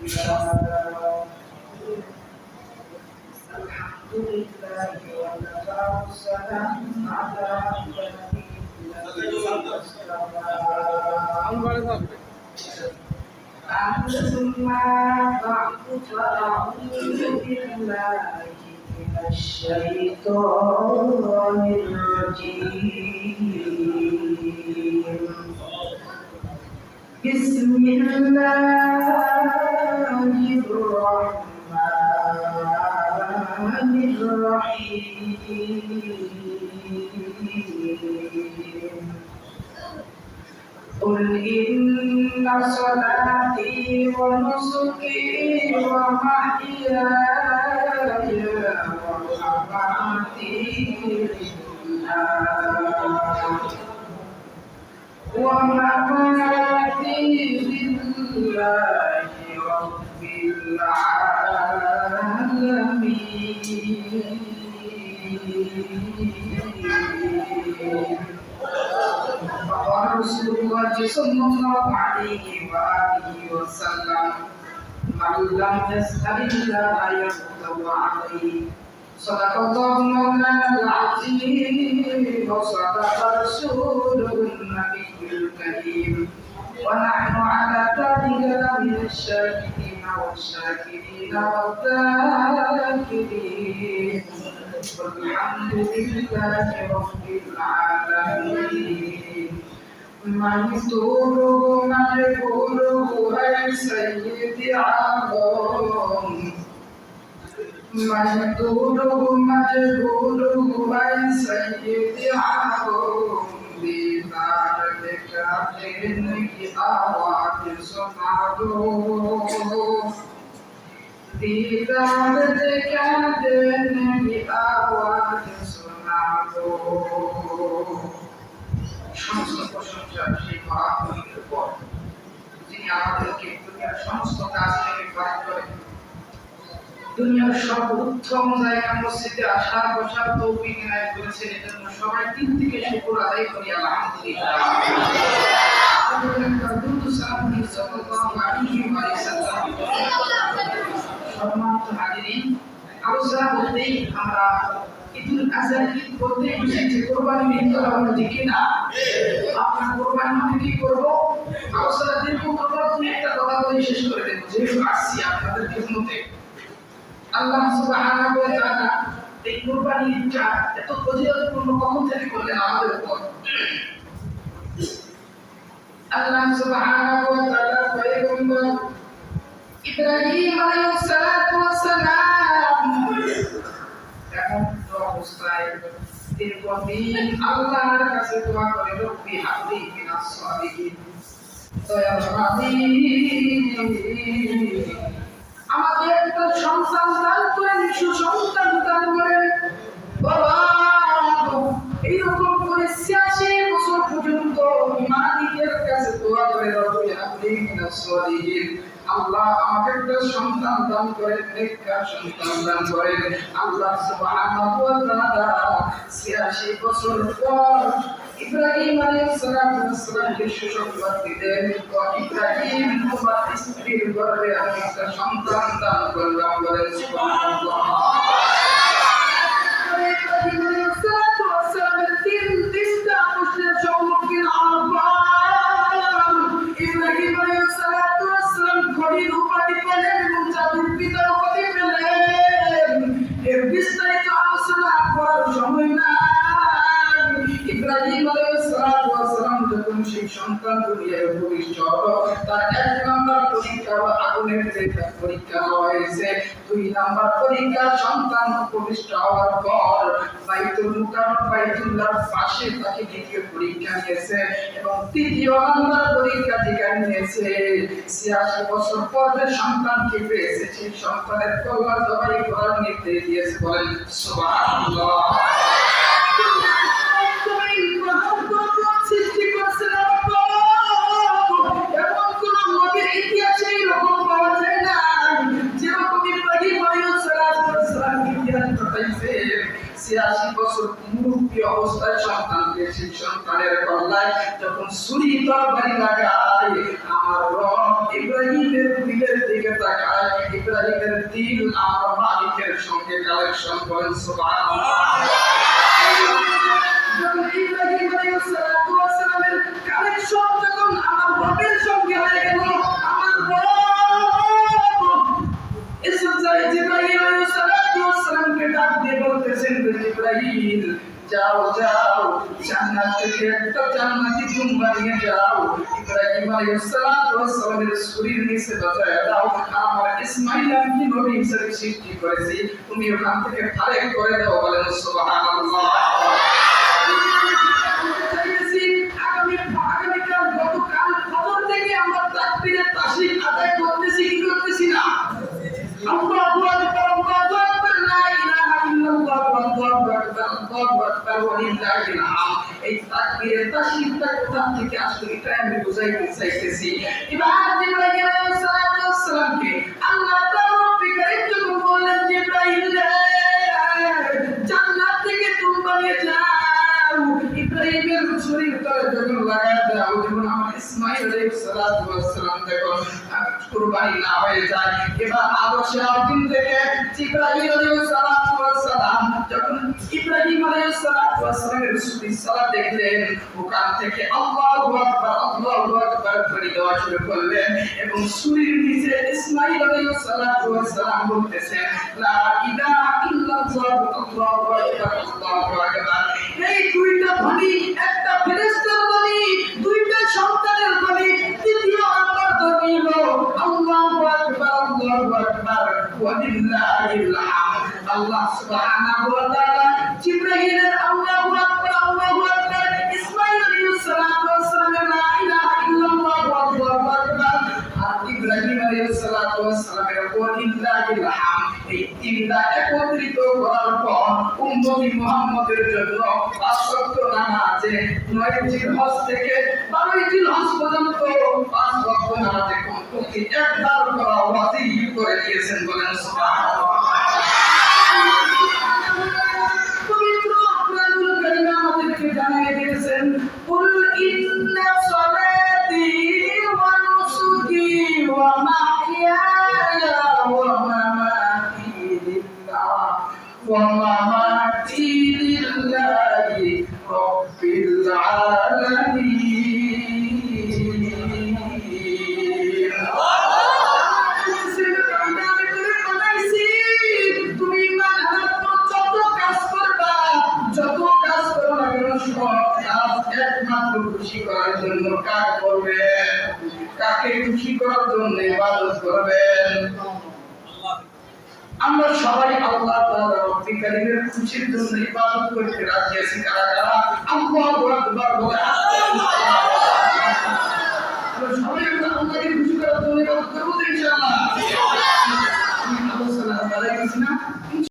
الحمد لله وكفى والسلام على عباده الذين اصطفى. أما بعد فأعوذ بالله من الشيطان الرجيم. بسم الله الرحمن الرحيم. قل إن صلاتي ونسكي ومحياي ومماتي لله رب العالمين. وقال رسول الله صلى الله عليه وآله وسلم: من لم يسأل الله يغضب عليه. صدق الله مولانا العظيم وصدق رسوله النبي الكريم، ونحن على ذلك من الشاهدين والشاكرين والذاكرين، والحمد لله رب العالمين. منصوره مجبوره أي سيدي عظم، منصوره مجبوره أي سيدي عظم. بذلك إنك أوعد صنعته، بذلك إنك أوعد صنعته। সমস্ত প্রশংসা সেই মহাপুরুষের উপর, যিনি আমাদেরকে দুনিয়ার সমস্ত কাজ থেকে বাদ করে দুনিয়ার সব উত্তম জায়গা মসজিদে আসার বসার তৌফিক ইনায়েত করেছেন। এজন্য সবাই দিল থেকে শুকর আদায় করি আলহামদুলিল্লাহ। সম্মানিত হাজিরিন, আলোচনা বলতেই আমরা ঈদুল আজহা ঈদ বলতে বুঝেছি কোরবানি ঈদ আমরা দেখি না। আপনার কোরবানি মানে কি করবো? আলোচনা দীর্ঘ করবো, তুমি একটা কথা বলে শেষ করে দেবো। যেহেতু আসছি আপনাদের খিদমতে, আল্লাহ সুবহানাহু ওয়া তাআলা এই কুরবানি ঈদটা এত ফজিলতপূর্ণ কখন থেকে করলেন আমাদের উপর? আল্লাহ সুবহানাহু ওয়া তাআলা পয়গম্বর ইব্রাহিম আলাইহিস সালাতু ওয়াস সালাম এখন অবস্থায় দীর্ঘদিন আল্লাহর কাছে দোয়া করে, রব্বি হাবলি মিনাস সালিহিন, দয়াল আমাকে একটা সন্তান দান করেন, সুসন্তান দান করেন। বাবা এইরকম করে 86 বছর পর্যন্ত মালিকের কাছে দোয়া করে, রব্বি হাবলি মিনাস সালিহিন, আল্লাহ আমাকে একটা সন্তান দান করেন, নেককার সন্তান দান করেন। আল্লাহ সুবহানাহু ওয়া তাআলা 86 বছর পর ইব্রাহিম আলাইহিস সালামকে সুসংবাদ দিলেন, ইব্রাহিম তোমার স্ত্রীর গর্ভে আমি একটা সন্তান দান করলাম, বলেন সুবহানাল্লাহ। ইব্রাহিম আলাইহিস সালামের তিনটা প্রশ্নের সম্মুখীন আহ্বান। ইব্রাহিম আলাইহিস সালাম খলিল উপাধি পেলেন এবং জাতির পিতা উপাধি পেলেন। এর বিস্তারিত আলোচনা করার সময় নাই। ইব্রাহিম আলাইহিস সালাম যখন সেই সন্তান দুনিয়ায় ভূমিষ্ঠ হলো, তার 1 নম্বর পরীক্ষা আগুনের পরীক্ষা হয়েছে। 2 নম্বর পরীক্ষা সন্তান ভূমিষ্ঠ হওয়ার পর বাইতুল মুকাররম বাইতুল্লাহর পাশে তাকে দ্বিতীয় পরীক্ষা নিয়েছে, এবং 3য় নম্বর পরীক্ষা যেখানে নিয়েছে 86 বছর পর যে সন্তানকে পেয়েছে, সেই সন্তানের কল্লা জবাই করার নির্দেশ দিয়েছে, বলেন সুবহানাল্লাহ। সৃষ্টি করেছেন এমন কোন নবীর ইতিহাসে এরকম পাওয়া যায় না, যেরকম ইব্রাহিম আলাইহিস সালাম ইতিহাস ঘটাইছে। 86 বছর মুরব্বী অবস্থায় সন্তান পেয়েছে, সন্তানের গলায় যখন ছুরি তরবারি লাগায়, আমার রব ইব্রাহিমের দিলের দিকে তাকায়, ইব্রাহিমের দিল আমার মালিকের সঙ্গে কালেকশন করেন সুবহানাল্লাহ। যখন ইব্রাহিম আলাইহিস সালামের কালেকশন যখন আমার রবের সঙ্গে হয়ে গেল, আমার রব জিবরাইল আলাইহিস সালামকে ডাক দিয়ে বলতেছেন, জিবরাইল যাও যাও, জান্নাত থেকে একটা জান্নাতি দুম্বা নিয়ে যাও, ইব্রাহিম আলাইহিস সালামের শরীর নিচে বাজায় দাও, আমার ইসমাইল আমি নবী হিসেবে সৃষ্টি করেছি, তুমি ওখান থেকে ফারেক করে দাও। বলেন সুবহানাল্লাহ। আগামীকাল গতকাল ফজর থেকে আমরা তাকবীরের তাসবিহ আদায় করতেছি কি করতেছি না? আল্লাহু আকবার, আল্লাহু আকবার, লা ইলাহা ইল্লাল্লাহ, আল্লাহু আকবার, আল্লাহু আকবার ওয়া লিল্লাহিল হামদ। এই তাকবীরের তাসবিহটা কোথা থেকে আসলো এটা আমি বুঝাইতে চাইতেছি। এবার জিবরাইল আলাইহিস সালামকে আল্লাহ তাআলা রব্বুল কারীম যখন বললেন, জিবরাইল জান্নাত থেকে তোমরা নিয়ে যাও, ইব্রাহিমের শরীরটা যখন লাগায় দাও, যখন আমার ইসমাইল আলাইহিস সালাম যখন কুরবানি না হয়ে যায়, এবার আদর্শে দিন থেকে জিবরাইল আলাইহিস সালাম যখন ইব্রাহিম আলাইহিস সালামের সালাত দেখলেন, ওখান থেকে আল্লাহু আকবার, আল্লাহু আকবার করে দেওয়া শুরু করলেন এবং শরীর নিচে ইসমাইল আলাইহিস সালাম বলতেছেন, লা ইলাহা ইল্লাল্লাহ, আল্লাহু আকবার, আল্লাহু আকবার। এই দুইটা ধ্বনি, একটা ফেরেশতার ধ্বনি, দুইটা সন্তানের ধ্বনি, তৃতীয় নাম্বার ধ্বনি হলো আল্লাহু আকবার, আল্লাহু আকবার ওয়া লিল্লাহিল হামদ। আল্লাহ সুবহানাহু ওয়া তাআলা জিবরাইলের আল্লাহু আকবার, আল্লাহু আকবার, ইসমাইল আলাইহিস সালামের লা ইলাহা ইল্লাল্লাহ, আল্লাহু আকবার, আর ইব্রাহিম আলাইহিস সালামের ওয়া লিল্লাহিল হামদ। এই তিনটা একত্রিত করার পর উম্মতি মুহাম্মদের জন্য 5 ওয়াক্ত নামাজে 9 জিলহজ থেকে 12 জিলহজ পর্যন্ত 5 ওয়াক্ত নামাজে প্রতি একবার করা ওয়াজিব করে দিয়েছেন। বলেন সুবহানাল্লাহ। পবিত্র কোরআনুল কারীম আমাদেরকে জানিয়ে দিয়েছেন, কুল ইন্না সালাতি ওয়া নুসুকি ওয়া মাহইয়ায়া ওয়া মামাতি লিল্লাহ ওয়া মামাতি লিল্লাহি রাব্বিল আলামিন। খুশি করার জন্য কাজ করবেন, কাকে খুশি করার জন্য ইবাদত করবেন। আমরা সবাই আল্লাহ তাআলা রব্বুল কারীমের খুশির জন্য ইবাদত করতে রাজি আছি। কারা কারা? আল্লাহু আকবার বলে আমরা সবাই আল্লাহকে খুশি করার জন্য ইবাদত করব।